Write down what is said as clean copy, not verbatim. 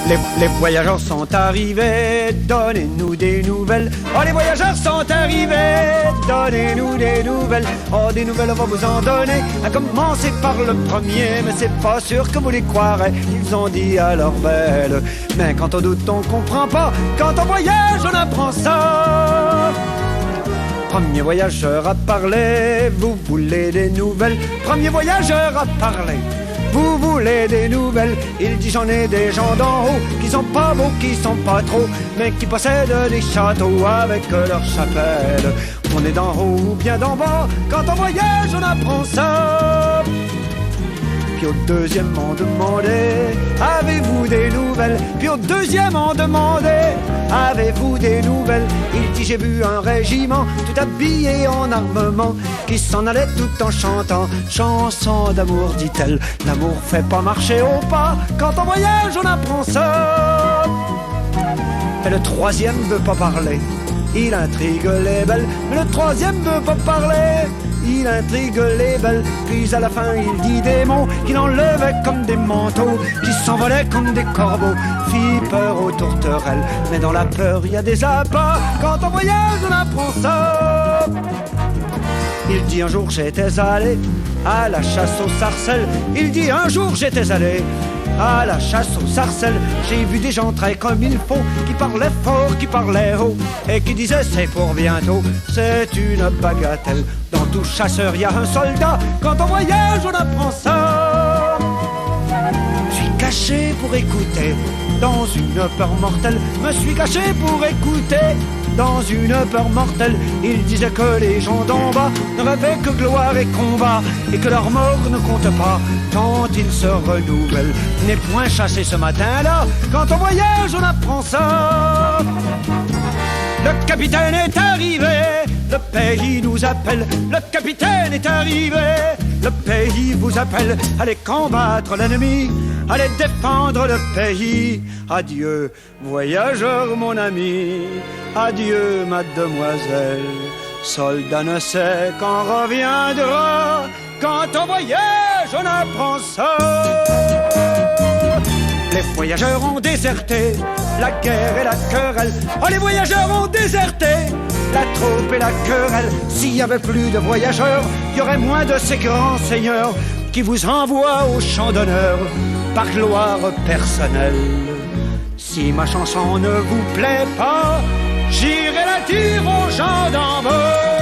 Les voyageurs sont arrivés, donnez-nous des nouvelles. Oh, les voyageurs sont arrivés, donnez-nous des nouvelles. Oh, des nouvelles, on va vous en donner. À commencer par le premier, mais c'est pas sûr que vous les croirez. Ils ont dit à leur belle. Mais quand on doute, on comprend pas. Quand on voyage, on apprend ça. Premier voyageur à parler, vous voulez des nouvelles. Premier voyageur à parler. Vous voulez des nouvelles, il dit j'en ai des gens d'en haut qui sont pas beaux, qui sont pas trop, mais qui possèdent des châteaux avec leur chapelle. On est d'en haut ou bien d'en bas, quand on voyage on apprend ça. Puis au deuxième on demandait, avez-vous des nouvelles? Puis au deuxième on demandait, avez-vous des nouvelles? Il dit j'ai vu un régiment tout habillé en armement qui s'en allait tout en chantant chanson d'amour, dit-elle. L'amour fait pas marcher au pas, quand on voyage on apprend ça. Et le troisième veut pas parler, il intrigue les belles, mais le troisième veut pas parler. Il intrigue les belles, puis à la fin il dit des mots qui l'enlevaient comme des manteaux, qui s'envolaient comme des corbeaux, fit peur aux tourterelles. Mais dans la peur il y a des appâts, quand on voyage on apprend ça. Il dit un jour j'étais allé à la chasse aux sarcelles. Il dit un jour j'étais allé à la chasse aux sarcelles. J'ai vu des gens très comme il faut, qui parlaient fort, qui parlaient haut, et qui disaient c'est pour bientôt, c'est une bagatelle. Dans tout chasseur il y a un soldat, quand on voyage on apprend ça. Je suis caché pour écouter, dans une peur mortelle. Me suis caché pour écouter, dans une peur mortelle. Il disait que les gens d'en bas ne rêvaient que gloire et combat, et que leur mort ne compte pas quand ils se renouvellent. N'est point chassé ce matin-là, quand on voyage on apprend ça. Le capitaine est arrivé, le pays nous appelle. Le capitaine est arrivé, le pays vous appelle. Allez combattre l'ennemi, allez défendre le pays. Adieu, voyageur mon ami, adieu mademoiselle. Soldat ne sait quand reviendra, quand on voyage on apprend ça. Les voyageurs ont déserté, la guerre et la querelle. Oh, les voyageurs ont déserté, la troupe et la querelle. S'il y avait plus de voyageurs, il y aurait moins de ces grands seigneurs qui vous envoient au champ d'honneur par gloire personnelle. Si ma chanson ne vous plaît pas, j'irai la dire aux gens d'en bas.